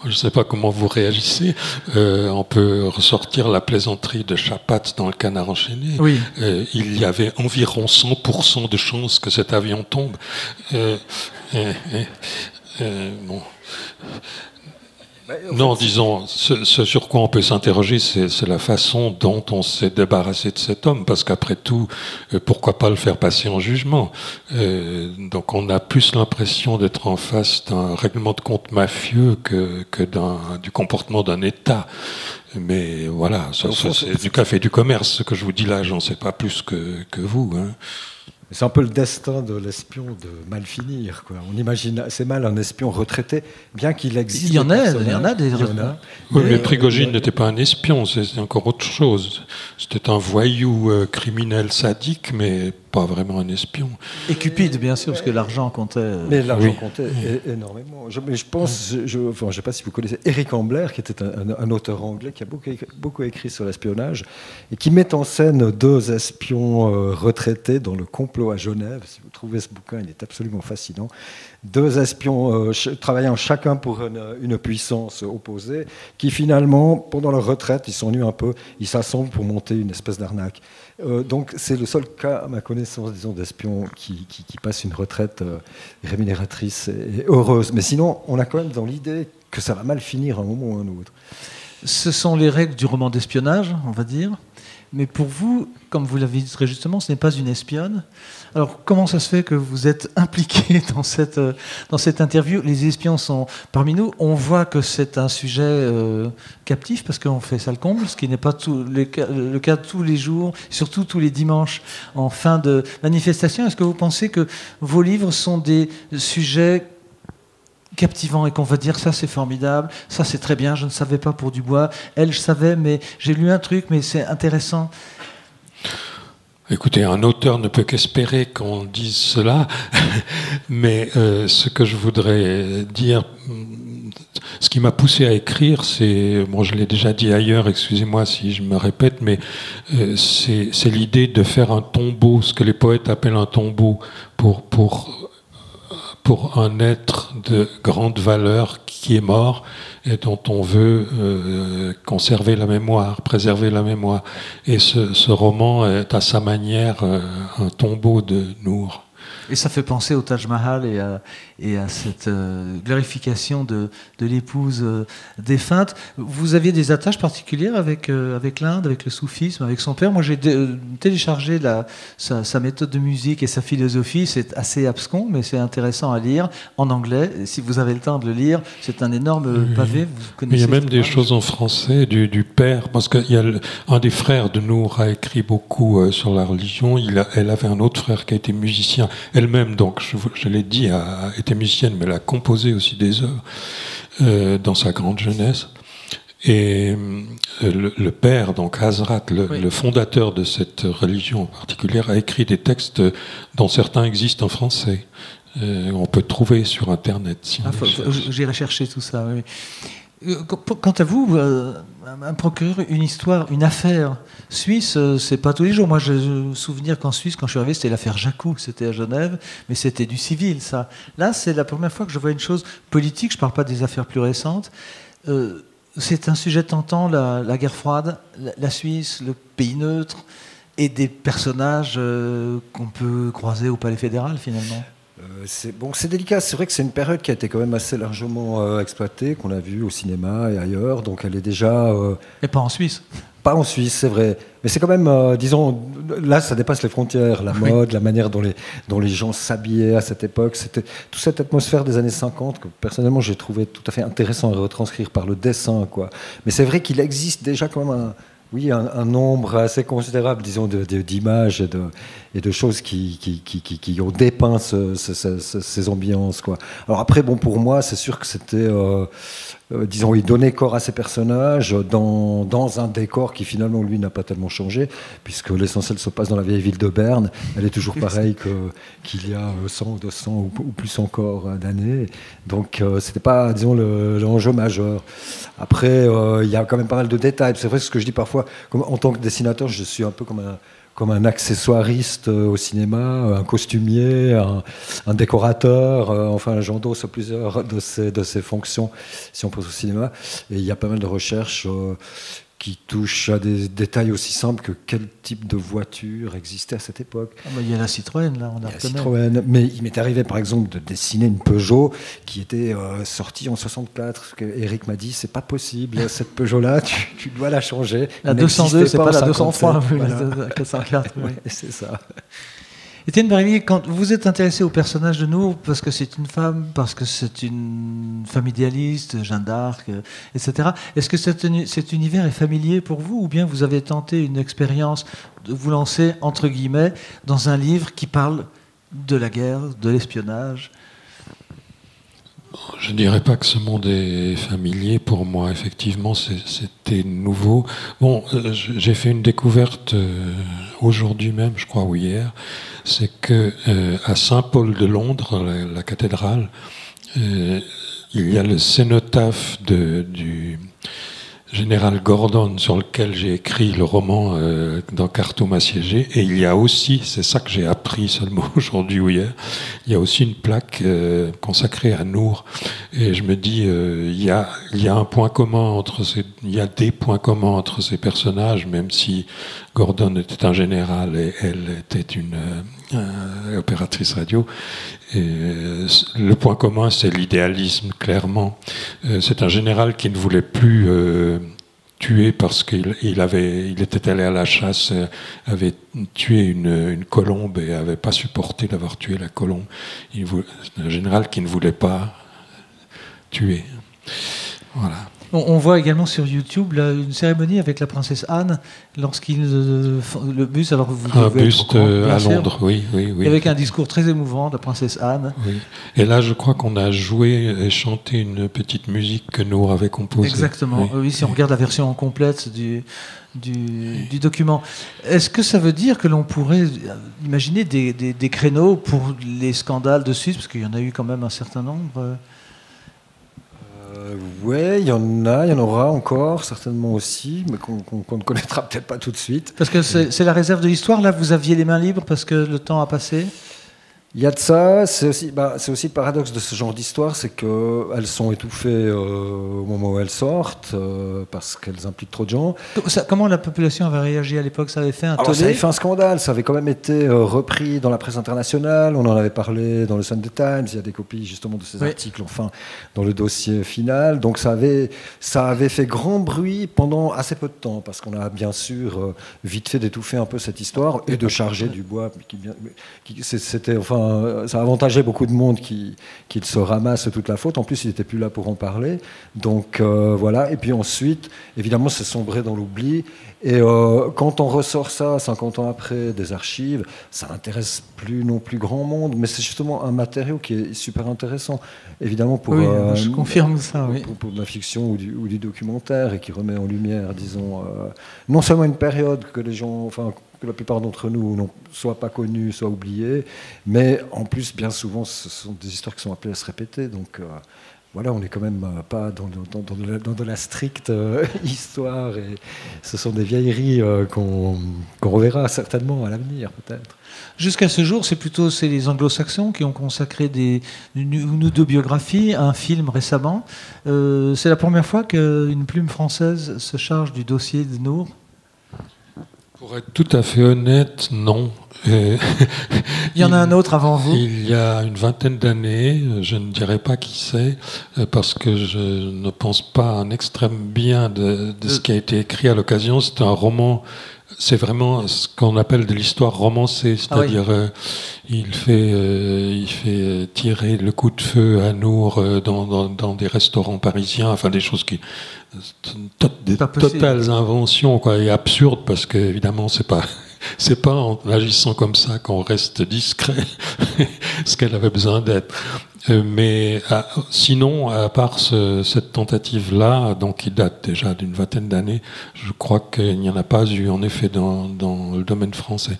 Je ne sais pas comment vous réagissez. On peut ressortir la plaisanterie de Chapat dans Le Canard enchaîné. Oui. Il y avait environ 100% de chances que cet avion tombe. Bon. Non, disons, ce sur quoi on peut s'interroger, c'est la façon dont on s'est débarrassé de cet homme, parce qu'après tout, pourquoi pas le faire passer en jugement? Donc on a plus l'impression d'être en face d'un règlement de compte mafieux que du comportement d'un État. Mais voilà, c'est du café du commerce, ce que je vous dis là, j'en sais pas plus que vous. Hein. C'est un peu le destin de l'espion de mal finir, quoi. On imagine assez mal un espion retraité, bien qu'il existe. Il y en a des. Oui, mais Prigogine n'était pas un espion, c'est encore autre chose. C'était un voyou criminel sadique, mais pas vraiment un espion. Et cupide, bien sûr, parce que l'argent comptait. Mais l'argent comptait énormément. Mais je pense, je ne sais pas si vous connaissez Eric Ambler, qui était un auteur anglais qui a beaucoup écrit sur l'espionnage et qui met en scène deux espions retraités dans le complot à Genève. Si vous trouvez ce bouquin, il est absolument fascinant. Deux espions travaillant chacun pour une puissance opposée, qui finalement, pendant leur retraite, ils s'ennuient un peu, ils s'assemblent pour monter une espèce d'arnaque. Donc c'est le seul cas, à ma connaissance, disons, d'espions qui passent une retraite rémunératrice et heureuse. Mais sinon, on a quand même dans l'idée que ça va mal finir à un moment ou à un autre. Ce sont les règles du roman d'espionnage, on va dire. Mais pour vous, comme vous l'avez dit très justement, ce n'est pas une espionne. Alors, comment ça se fait que vous êtes impliqué dans cette interview? Les espions sont parmi nous. On voit que c'est un sujet captif, parce qu'on fait ça le comble, ce qui n'est pas le cas tous les jours, surtout tous les dimanches en fin de manifestation. Est-ce que vous pensez que vos livres sont des sujets captivants et qu'on va dire ça c'est formidable, ça c'est très bien, je ne savais pas pour Dubois, elle je savais mais j'ai lu un truc mais c'est intéressant? Écoutez, un auteur ne peut qu'espérer qu'on dise cela, mais ce que je voudrais dire, ce qui m'a poussé à écrire, c'est, bon, je l'ai déjà dit ailleurs, excusez-moi si je me répète, mais c'est l'idée de faire un tombeau, ce que les poètes appellent un tombeau, pour un être de grande valeur qui est mort et dont on veut conserver la mémoire, préserver la mémoire. Et ce roman est à sa manière un tombeau de Nour. Et ça fait penser au Taj Mahal et à cette glorification de l'épouse défunte. Vous aviez des attaches particulières avec l'Inde, avec le soufisme, avec son père? Moi, j'ai téléchargé sa méthode de musique et sa philosophie. C'est assez abscon, mais c'est intéressant à lire en anglais. Et si vous avez le temps de le lire, c'est un énorme pavé. Vous connaissez, il y a même des choses en français du père, parce qu'un des frères de Nour a écrit beaucoup sur la religion. Elle avait un autre frère qui a été musicien. Elle-même, donc, je l'ai dit, a été musicienne, mais elle a composé aussi des œuvres dans sa grande jeunesse. Et le père, donc Hazrat, le fondateur de cette religion en particulier, a écrit des textes dont certains existent en français. On peut trouver sur Internet. Si j'irai chercher tout ça, oui. Quant à vous, un procureur, une histoire, une affaire suisse, c'est pas tous les jours. Moi, j'ai le souvenir qu'en Suisse, quand je suis arrivé, c'était l'affaire Jacou, c'était à Genève, mais c'était du civil, ça. Là, c'est la première fois que je vois une chose politique, je parle pas des affaires plus récentes. C'est un sujet tentant, la guerre froide, la Suisse, le pays neutre, et des personnages qu'on peut croiser au Palais fédéral, finalement. C'est délicat. C'est vrai que c'est une période qui a été quand même assez largement exploitée, qu'on a vue au cinéma et ailleurs. Donc elle est déjà... Et pas en Suisse. Pas en Suisse, c'est vrai. Mais c'est quand même, disons, là, ça dépasse les frontières. La mode, la manière dont les gens s'habillaient à cette époque. C'était toute cette atmosphère des années 50 que, personnellement, j'ai trouvé tout à fait intéressant à retranscrire par le dessin, quoi. Mais c'est vrai qu'il existe déjà quand même un nombre assez considérable, disons, d'images et de choses qui ont dépeint ces ambiances, quoi. Alors après, bon, pour moi, c'est sûr que c'était, disons, il donnait corps à ces personnages dans un décor qui finalement, lui, n'a pas tellement changé, puisque l'essentiel se passe dans la vieille ville de Berne. Elle est toujours pareille qu'il y a 100, 200 ou plus encore d'années. Donc, c'était pas, disons, l'enjeu majeur. Après, il y a quand même pas mal de détails. C'est vrai que ce que je dis parfois, en tant que dessinateur, je suis un peu comme un accessoiriste au cinéma, un costumier, un décorateur, enfin j'endosse plusieurs de ces fonctions si on pense au cinéma. Et il y a pas mal de recherches qui touchent à des détails aussi simples que quel type de voiture existait à cette époque. Il y a la Citroën, là, on a reconnu. Citroën, mais il m'est arrivé par exemple de dessiner une Peugeot qui était sortie en 64. Eric m'a dit, c'est pas possible, cette Peugeot-là, tu dois la changer. La 202, c'est pas la 203, voilà. La 404. Oui, c'est ça. Étienne Barillier, quand vous êtes intéressé au personnage de Nour, parce que c'est une femme, parce que c'est une femme idéaliste, Jeanne d'Arc, etc., est-ce que cet univers est familier pour vous, ou bien vous avez tenté une expérience de vous lancer, entre guillemets, dans un livre qui parle de la guerre, de l'espionnage? Je ne dirais pas que ce monde est familier pour moi. Effectivement, c'était nouveau. Bon, j'ai fait une découverte aujourd'hui même, je crois, ou hier. C'est que à Saint-Paul de Londres, la cathédrale, il y a le cénotaphe du général Gordon, sur lequel j'ai écrit le roman dans Khartoum assiégé. Et il y a aussi, c'est ça que j'ai appris seulement aujourd'hui ou hier, il y a aussi une plaque consacrée à Nour. Et je me dis, il y a un point commun il y a des points communs entre ces personnages, même si Gordon était un général et elle était une opératrice radio. Et le point commun, c'est l'idéalisme, clairement. C'est un général qui ne voulait plus tué parce qu'il était allé à la chasse, avait tué une colombe et n'avait pas supporté d'avoir tué la colombe. C'est un général qui ne voulait pas tuer. Voilà. On voit également sur YouTube là, une cérémonie avec la princesse Anne le buste, alors vous un buste à Londres, oui. Avec un discours très émouvant de la princesse Anne. Oui. Et là, je crois qu'on a joué et chanté une petite musique que Nour avait composée. Exactement. Oui, si on regarde la version complète du document. Est-ce que ça veut dire que l'on pourrait imaginer des créneaux pour les scandales de Suisse, parce qu'il y en a eu quand même un certain nombre? Oui, il y en aura encore, certainement aussi, mais qu'on ne connaîtra peut-être pas tout de suite. Parce que c'est la réserve de l'histoire, là, vous aviez les mains libres parce que le temps a passé? Il y a de ça, c'est aussi le paradoxe de ce genre d'histoire, c'est qu'elles sont étouffées au moment où elles sortent, parce qu'elles impliquent trop de gens. Comment la population avait réagi à l'époque? Ça avait fait un tollé? Ça avait fait un scandale, ça avait quand même été repris dans la presse internationale, on en avait parlé dans le Sunday Times, il y a des copies justement de ces articles, enfin, dans le dossier final. Donc ça avait fait grand bruit pendant assez peu de temps, parce qu'on a bien sûr vite fait d'étouffer un peu cette histoire et de charger du bois. C'était, enfin, ça avantageait beaucoup de monde qu'il se ramasse toute la faute. En plus, il n'était plus là pour en parler. Donc voilà. Et puis ensuite, évidemment, c'est sombré dans l'oubli. Et quand on ressort ça 50 ans après des archives, ça n'intéresse plus non plus grand monde. Mais c'est justement un matériau qui est super intéressant. Évidemment pour, je confirme ça, oui. pour de la fiction ou du documentaire, et qui remet en lumière, disons, non seulement une période que les gens... Enfin, que la plupart d'entre nous n'ont soit pas connu, soit oublié, mais en plus, bien souvent, ce sont des histoires qui sont appelées à se répéter. Donc voilà, on n'est quand même pas dans de la stricte histoire, et ce sont des vieilleries qu'on reverra certainement à l'avenir, peut-être. Jusqu'à ce jour, c'est les anglo-saxons qui ont consacré une ou deux biographies, un film récemment. C'est la première fois qu'une plume française se charge du dossier de Nour. Pour être tout à fait honnête, non. Il y en a un autre avant vous? Il y a une vingtaine d'années, je ne dirais pas qui c'est, parce que je ne pense pas un extrême bien de ce qui a été écrit à l'occasion. C'est un roman, c'est vraiment ce qu'on appelle de l'histoire romancée, c'est-à-dire il fait tirer le coup de feu à Nour dans des restaurants parisiens, enfin des choses qui... Des totales inventions, quoi, et absurdes, parce qu'évidemment c'est pas en agissant comme ça qu'on reste discret, ce qu'elle avait besoin d'être. Mais sinon, à part cette tentative-là, donc qui date déjà d'une vingtaine d'années, je crois qu'il n'y en a pas eu en effet dans le domaine français.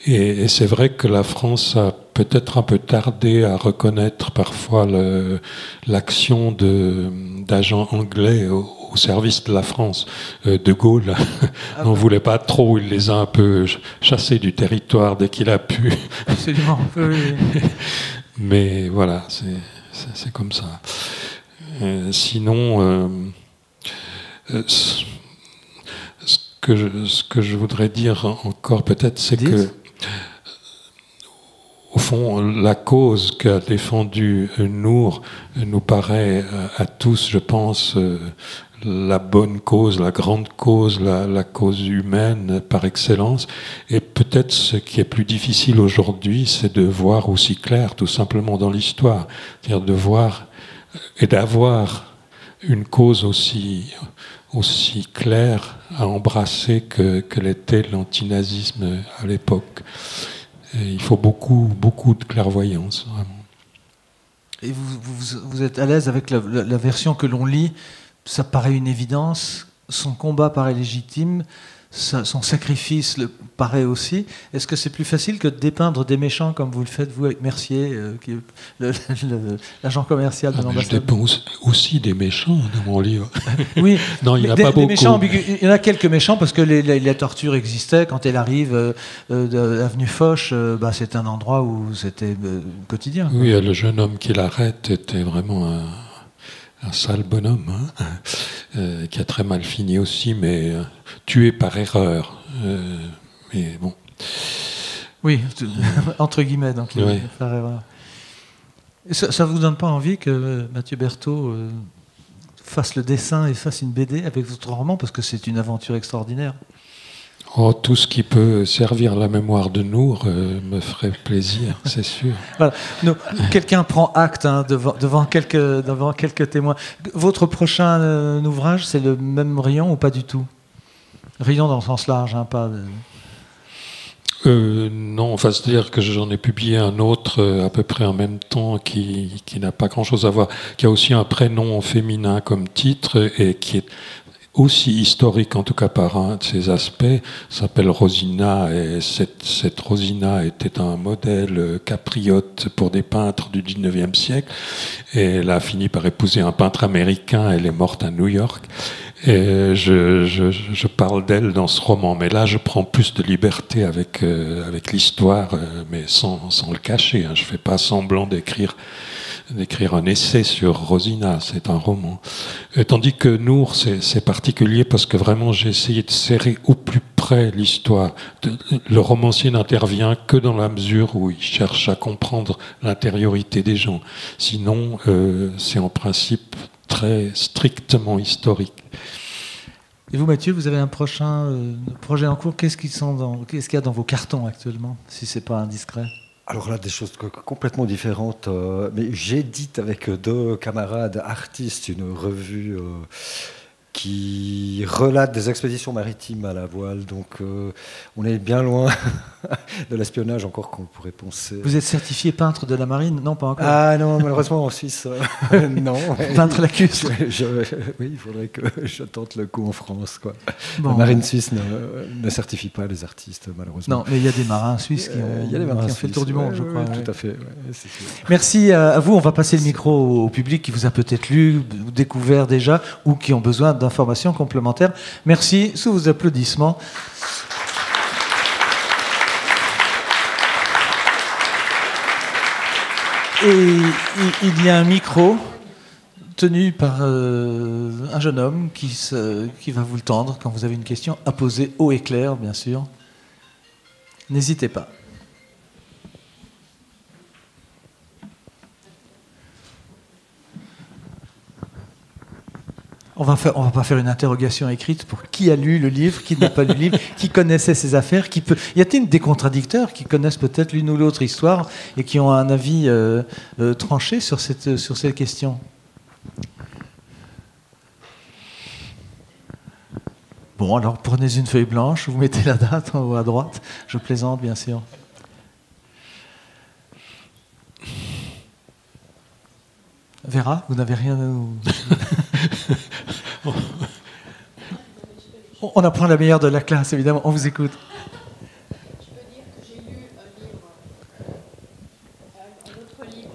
Et c'est vrai que la France a peut-être un peu tardé à reconnaître parfois l'action d'agents anglais au service de la France. De Gaulle n'en voulait pas trop, il les a un peu chassés du territoire dès qu'il a pu. Absolument, oui. Mais voilà, c'est comme ça. Sinon, ce que je voudrais dire encore peut-être, c'est que au fond, la cause qu'a défendue Nour nous paraît à tous, je pense, la bonne cause, la grande cause, la cause humaine par excellence. Et peut-être ce qui est plus difficile aujourd'hui, c'est de voir aussi clair, tout simplement dans l'histoire. C'est-à-dire de voir et d'avoir une cause aussi claire à embrasser que l'était l'antinazisme à l'époque. Et il faut beaucoup de clairvoyance, vraiment. Et vous êtes à l'aise avec la version que l'on lit? Ça paraît une évidence, son combat paraît légitime, son sacrifice le paraît aussi. Est-ce que c'est plus facile que de dépeindre des méchants comme vous le faites, vous, avec Mercier, qui est l'agent commercial de l'ambassade? Je dépeins aussi des méchants dans mon livre. Oui, non, il n'y en a pas beaucoup. Il y en a quelques méchants, parce que les tortures existaient. Quand elle arrive de l'avenue Foch, c'est un endroit où c'était quotidien. Oui, le jeune homme qui l'arrête était vraiment un sale bonhomme, qui a très mal fini aussi, mais tué par erreur. Mais bon. Oui, entre guillemets, donc oui. Par erreur. Et ça ne vous donne pas envie que Mathieu Berthaud fasse le dessin et fasse une BD avec votre roman, parce que c'est une aventure extraordinaire. Oh, tout ce qui peut servir la mémoire de Nour me ferait plaisir, c'est sûr. Voilà. Quelqu'un prend acte devant quelques témoins. Votre prochain ouvrage, c'est le même rayon ou pas du tout? Rayon dans le sens large, pas... Non, enfin, c'est-à-dire que j'en ai publié un autre à peu près en même temps qui n'a pas grand-chose à voir, qui a aussi un prénom féminin comme titre et qui est aussi historique, en tout cas par un de ses aspects, s'appelle Rosina, et cette Rosina était un modèle capriote pour des peintres du 19e siècle, et elle a fini par épouser un peintre américain, elle est morte à New York, et je parle d'elle dans ce roman, mais là je prends plus de liberté avec l'histoire, mais sans le cacher, je fais pas semblant d'écrire un essai sur Rosina, c'est un roman. Tandis que Nour, c'est particulier parce que vraiment j'ai essayé de serrer au plus près l'histoire. Le romancier n'intervient que dans la mesure où il cherche à comprendre l'intériorité des gens. Sinon, c'est en principe très strictement historique. Et vous, Mathieu, vous avez un prochain projet en cours. Qu'est-ce qu'il y a dans vos cartons actuellement, si c'est pas indiscret? Alors là, des choses complètement différentes. Mais j'édite avec 2 camarades artistes une revue qui relate des expéditions maritimes à la voile. Donc on est bien loin de l'espionnage encore qu'on pourrait penser. Vous êtes certifié peintre de la marine? Non, pas encore. Ah non, malheureusement en Suisse, non. Peintre Lacus. Oui, il faudrait que je tente le coup en France, quoi. Bon. La marine suisse ne certifie pas les artistes, malheureusement. Non, mais il y a des marins suisses qui ont fait le tour du monde, je crois. Tout à fait, c'est sûr. Merci à vous. On va passer le micro au public qui vous a peut-être lu, découvert déjà, ou qui ont besoin d'informations complémentaires. Merci, sous vos applaudissements. Et il y a un micro tenu par un jeune homme qui va vous le tendre quand vous avez une question à poser haut et clair, bien sûr. N'hésitez pas. On va pas faire une interrogation écrite pour qui a lu le livre, qui n'a pas lu le livre, qui connaissait ses affaires, qui peut. Y a-t-il des contradicteurs qui connaissent peut-être l'une ou l'autre histoire et qui ont un avis tranché sur cette question? Bon, alors prenez une feuille blanche, vous mettez la date en haut à droite. Je plaisante, bien sûr. Vera, vous n'avez rien à nous... On apprend la meilleure de la classe, évidemment. On vous écoute. Je peux dire que j'ai lu un autre livre.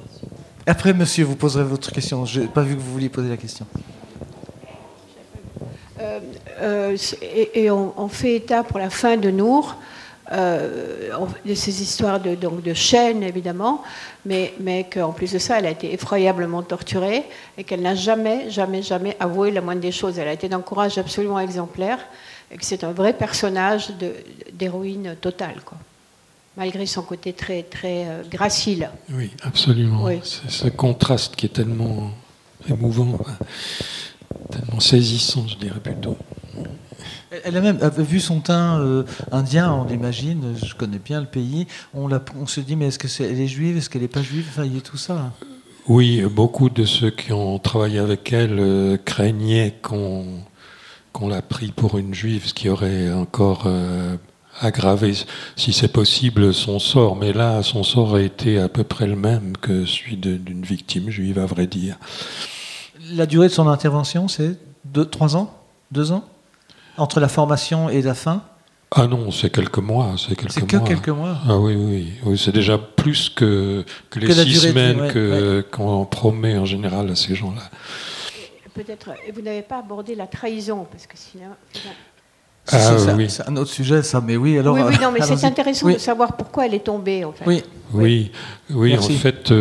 Après, monsieur, vous poserez votre question. Je n'ai pas vu que vous vouliez poser la question. On fait état pour la fin de Nour, de ces histoires de chaînes, évidemment, mais qu'en plus de ça, elle a été effroyablement torturée et qu'elle n'a jamais avoué la moindre des choses. Elle a été d'un courage absolument exemplaire et que c'est un vrai personnage d'héroïne totale, quoi. Malgré son côté très, très gracile. Oui, absolument. Oui. C'est ce contraste qui est tellement émouvant, tellement saisissant, je dirais plutôt. Elle a même vu son teint indien, on l'imagine, je connais bien le pays. On se dit, mais est-ce qu'elle est juive, est-ce qu'elle n'est pas juive? Enfin, il y a tout ça. Oui, beaucoup de ceux qui ont travaillé avec elle craignaient qu'on l'a pris pour une juive, ce qui aurait encore aggravé, si c'est possible, son sort. Mais là, son sort a été à peu près le même que celui d'une victime juive, à vrai dire. La durée de son intervention, c'est 3 ans? 2 ans? Entre la formation et la fin? Ah non, c'est quelques mois. C'est que quelques mois? Ah oui. C'est déjà plus que les 6 semaines qu'on promet en général à ces gens-là. Peut-être, vous n'avez pas abordé la trahison, parce que sinon... C'est un autre sujet, ça, mais oui. Alors, oui, non, mais c'est intéressant de savoir pourquoi elle est tombée, en fait. Oui, en fait...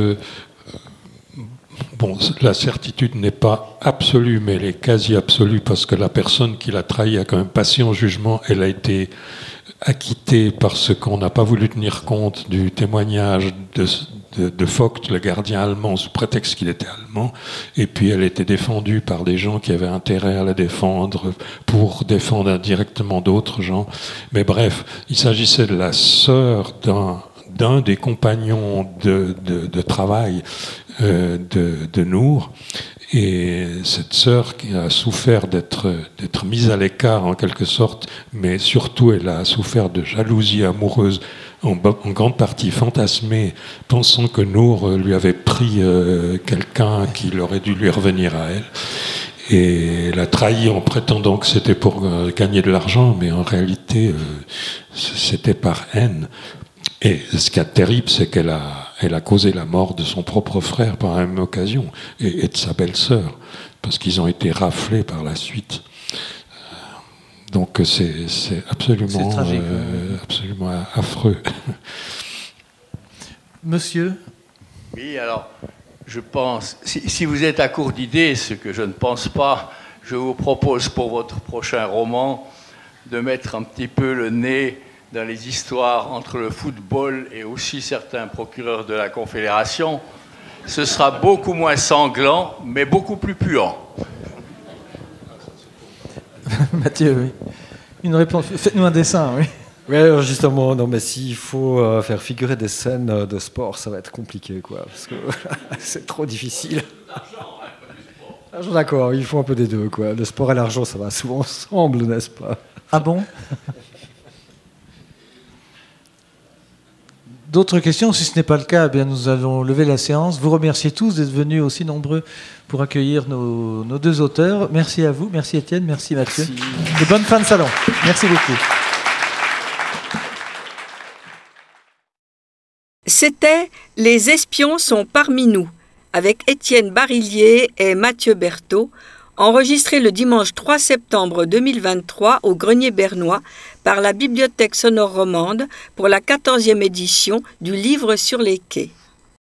Bon, la certitude n'est pas absolue, mais elle est quasi absolue parce que la personne qui l'a trahi a quand même passé en jugement. Elle a été acquittée parce qu'on n'a pas voulu tenir compte du témoignage de Vogt, le gardien allemand, sous prétexte qu'il était allemand, et puis elle était défendue par des gens qui avaient intérêt à la défendre pour défendre indirectement d'autres gens. Mais bref, il s'agissait de la sœur d'un des compagnons de travail de Nour. Et cette sœur qui a souffert d'être mise à l'écart en quelque sorte, mais surtout elle a souffert de jalousie amoureuse, en grande partie fantasmée, pensant que Nour lui avait pris quelqu'un qui aurait dû lui revenir à elle. Et elle a trahi en prétendant que c'était pour gagner de l'argent, mais en réalité c'était par haine. Et ce qui est terrible, c'est qu'elle a causé la mort de son propre frère par la même occasion, et de sa belle-sœur, parce qu'ils ont été raflés par la suite. Donc c'est absolument, tragique, absolument affreux. Monsieur? Oui, alors, je pense, si vous êtes à court d'idées, ce que je ne pense pas, je vous propose pour votre prochain roman de mettre un petit peu le nez dans les histoires entre le football et aussi certains procureurs de la Confédération. Ce sera beaucoup moins sanglant, mais beaucoup plus puant. Mathieu, oui. Une réponse. Faites-nous un dessin, oui. Oui, alors justement, non, mais s'il faut faire figurer des scènes de sport, ça va être compliqué, quoi, parce que c'est trop difficile. L'argent, d'accord, il faut un peu des deux, quoi. Le sport et l'argent, ça va souvent ensemble, n'est-ce pas? Ah bon? D'autres questions? Si ce n'est pas le cas, eh bien, nous allons lever la séance. Vous remerciez tous d'être venus aussi nombreux pour accueillir nos deux auteurs. Merci à vous, merci Étienne, merci Mathieu. Merci. Et bonne fin de salon. Merci beaucoup. C'était « Les espions sont parmi nous » avec Étienne Barillier et Mathieu Berthaud, enregistré le dimanche 3 septembre 2023 au Grenier Bernois par la Bibliothèque sonore romande pour la 14e édition du Livre sur les quais.